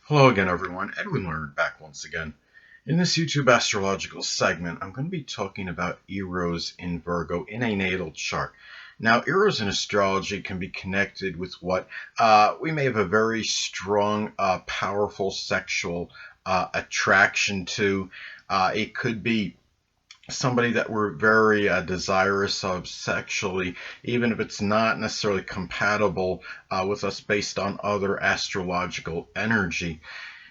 Hello again, everyone. Edwin Learnard back once again. In this YouTube astrological segment, I'm going to be talking about Eros in Virgo in a natal chart. Now, Eros in astrology can be connected with what we may have a very strong, powerful sexual attraction to. It could be somebody that we're very desirous of sexually, even if it's not necessarily compatible with us based on other astrological energy.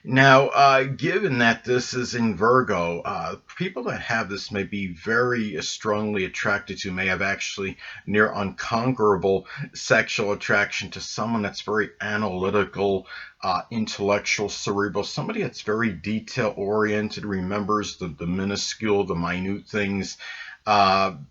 Now, given that this is in Virgo, people that have this may be very strongly attracted to, may have actually near unconquerable sexual attraction to someone that's very analytical, intellectual, cerebral, somebody that's very detail oriented, remembers the minuscule, the minute things,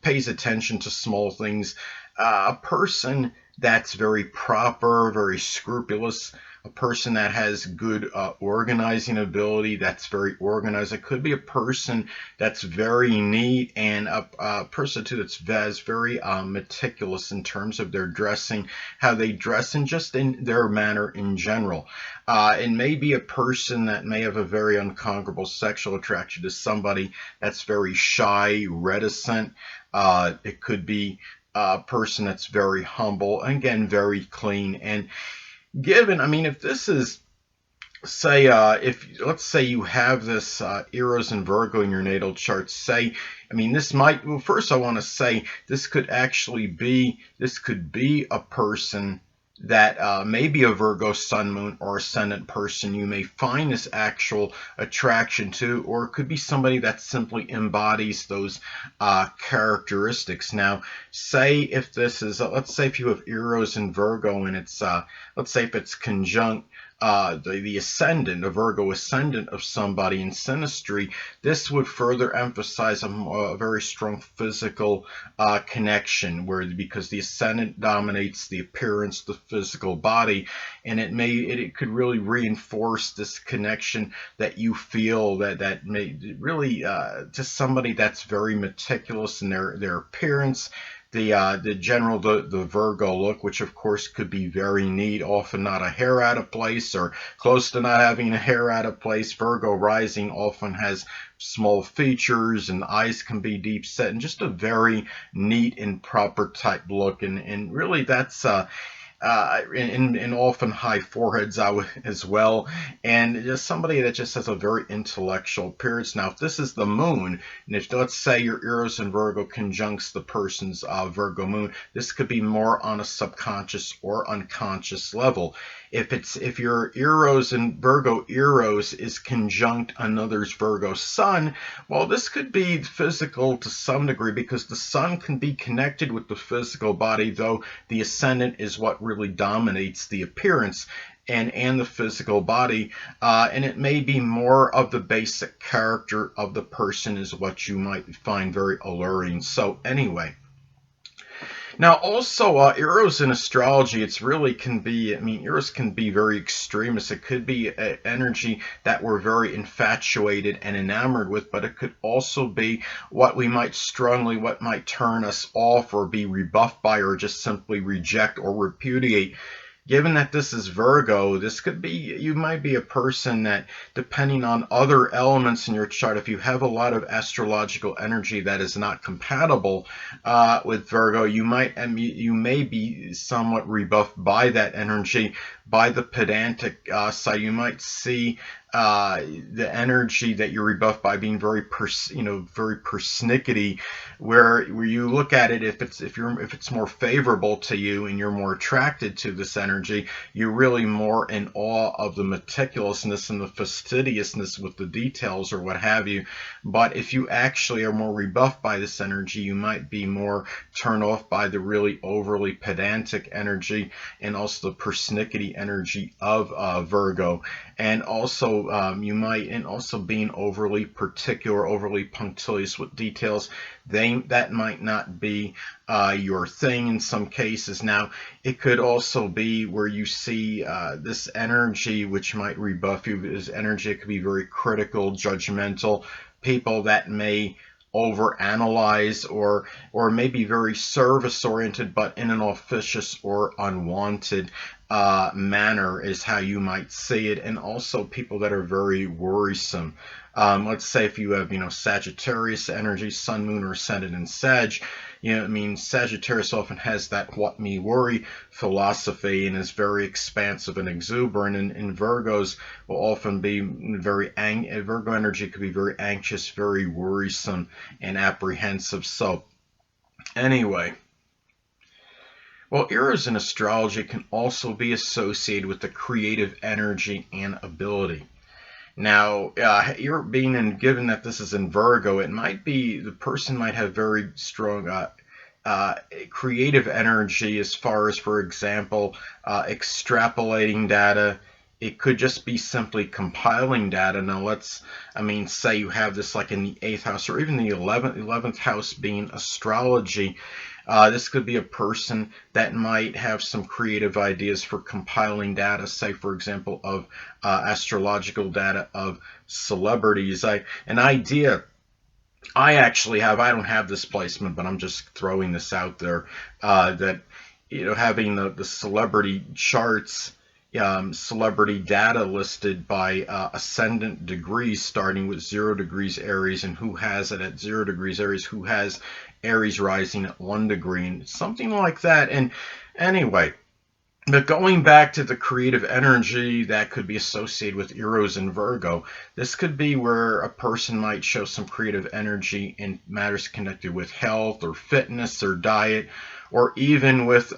pays attention to small things, a person that's very proper, very scrupulous, a person that has good organizing ability, that's very organized. It could be a person that's very neat, and a person too that's very meticulous in terms of their dressing, how they dress, and just in their manner in general. It may be a person that may have a very unconquerable sexual attraction to somebody that's very shy, reticent. It could be a person that's very humble, and again, very clean. And given, I mean, if this is, say, if let's say you have this Eros and Virgo in your natal chart, say, I mean, this might, well, first I want to say this could actually be, this could be a person that may be a Virgo sun, moon, or ascendant person you may find this actual attraction to, or it could be somebody that simply embodies those characteristics. Now, say if this is, let's say if you have Eros in Virgo and it's, let's say if it's conjunct the ascendant, a Virgo ascendant of somebody in synastry, this would further emphasize a very strong physical connection, where because the ascendant dominates the appearance, the physical body, and it could really reinforce this connection that you feel that may really to somebody that's very meticulous in their appearance, the general the Virgo look, which of course could be very neat, often not a hair out of place or close to not having a hair out of place. Virgo rising often has small features, and eyes can be deep set, and just a very neat and proper type look. And really that's in often high foreheads as well, and just somebody that just has a very intellectual appearance. Now, if this is the moon, and if let's say your Eros and Virgo conjuncts the person's Virgo moon, this could be more on a subconscious or unconscious level. If your Eros and Virgo Eros is conjunct another's Virgo sun, well, this could be physical to some degree, because the sun can be connected with the physical body, though the ascendant is what really dominates the appearance and the physical body, and it may be more of the basic character of the person is what you might find very alluring. So anyway, now, also, Eros in astrology, it's really can be, I mean, Eros can be very extremist. It could be energy that we're very infatuated and enamored with, but it could also be what we might strongly, what might turn us off or be rebuffed by, or just simply reject or repudiate. Given that this is Virgo, this could be, you might be a person that, depending on other elements in your chart, if you have a lot of astrological energy that is not compatible with Virgo, you may be somewhat rebuffed by that energy, by the pedantic side. You might see the energy that you're rebuffed by being very very persnickety, where you look at it, if it's more favorable to you and you're more attracted to this energy, you're really more in awe of the meticulousness and the fastidiousness with the details or what have you. But if you actually are more rebuffed by this energy, you might be more turned off by the really overly pedantic energy, and also the persnickety energy of Virgo. And also and also being overly particular, overly punctilious with details, that might not be your thing in some cases. Now, it could also be where you see this energy which might rebuff you. This energy, it could be very critical, judgmental, people that may overanalyze, or maybe very service oriented, but in an officious or unwanted manner is how you might see it, and also people that are very worrisome. Let's say if you have, Sagittarius energy, Sun, Moon, or Ascendant in Sag, I mean, Sagittarius often has that what me worry philosophy and is very expansive and exuberant, and Virgos will often be Virgo energy could be very anxious, very worrisome, and apprehensive. So, anyway. Well, Eros in astrology can also be associated with the creative energy and ability. Now, you're given that this is in Virgo, it might be the person might have very strong creative energy as far as, for example, extrapolating data. It could just be simply compiling data. Now, say you have this like in the 8th house or even the 11th house being astrology. This could be a person that might have some creative ideas for compiling data, say, for example, of astrological data of celebrities. An idea I actually have, I don't have this placement, but I'm just throwing this out there, that, having the celebrity charts, celebrity data listed by ascendant degrees, starting with 0 degrees Aries and who has it at 0 degrees Aries, who has Aries rising at 1 degree, and something like that. And anyway, but going back to the creative energy that could be associated with Eros in Virgo, this could be where a person might show some creative energy in matters connected with health or fitness or diet, or even with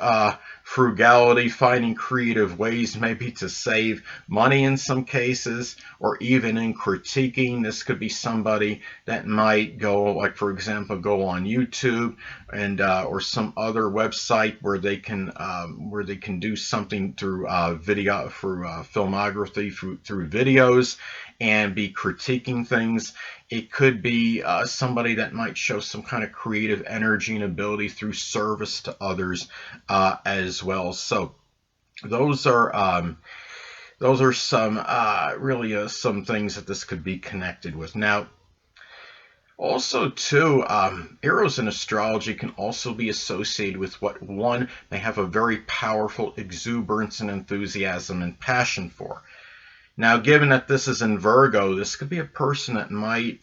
frugality, finding creative ways maybe to save money in some cases, or even in critiquing. This could be somebody that might go, like for example, go on YouTube and or some other website where they can do something through video, through filmography, through videos, and be critiquing things. It could be somebody that might show some kind of creative energy and ability through service to others as well. So those are some really some things that this could be connected with. Now, also, too, Eros in astrology can also be associated with what one may have a very powerful exuberance and enthusiasm and passion for. Now, given that this is in Virgo, this could be a person that might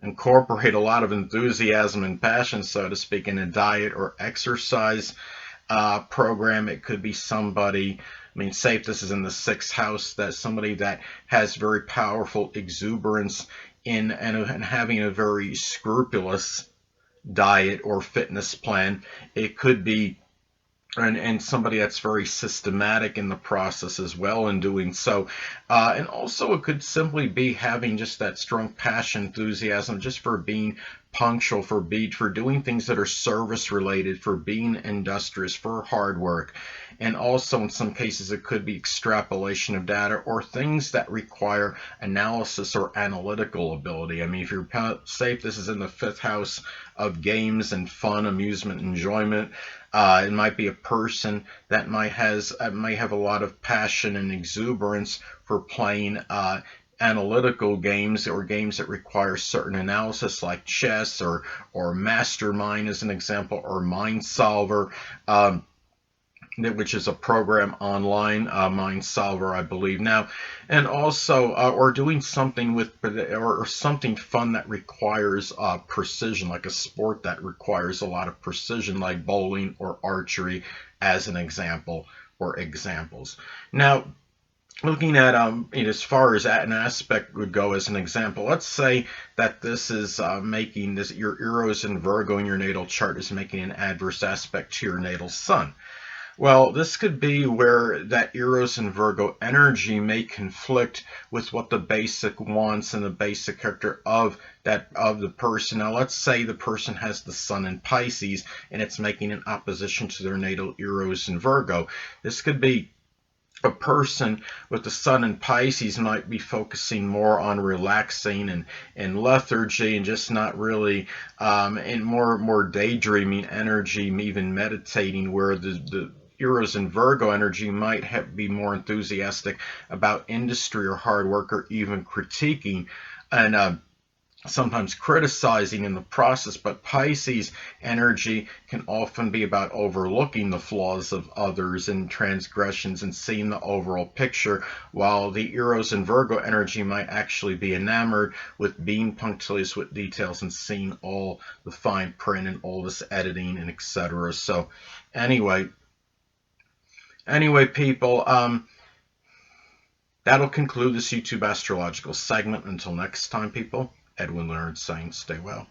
incorporate a lot of enthusiasm and passion, so to speak, in a diet or exercise program. It could be somebody, say if this is in the 6th house, that somebody that has very powerful exuberance in and having a very scrupulous diet or fitness plan. It could be and somebody that's very systematic in the process as well in doing so. And also it could simply be having just that strong passion, enthusiasm, just for being punctual, for doing things that are service related, for being industrious, for hard work. And also in some cases it could be extrapolation of data or things that require analysis or analytical ability. If you're safe, this is in the 5th house of games and fun, amusement, enjoyment. It might be a person that might have a lot of passion and exuberance for playing analytical games or games that require certain analysis, like chess or Mastermind as an example, or Mind Solver, which is a program online, Mind Solver, I believe now, and also or doing something with or something fun that requires precision, like a sport that requires a lot of precision, like bowling or archery, as an example or examples. Now, looking at as far as an aspect would go, as an example, let's say that this is making this, your Eros in Virgo in your natal chart is making an adverse aspect to your natal sun. Well, this could be where that Eros in Virgo energy may conflict with what the basic wants and the basic character of the person. Now, let's say the person has the sun in Pisces and it's making an opposition to their natal Eros in Virgo. This could be a person with the sun in Pisces might be focusing more on relaxing and lethargy, and just not really and more daydreaming energy, even meditating, where the Eros in Virgo energy might be more enthusiastic about industry or hard work or even critiquing. And sometimes criticizing in the process, but Pisces energy can often be about overlooking the flaws of others and transgressions and seeing the overall picture, while the Eros and Virgo energy might actually be enamored with being punctilious with details and seeing all the fine print and all this editing and etc. So anyway people, that'll conclude this YouTube astrological segment. Until next time people, Edwin Learnard saying stay well.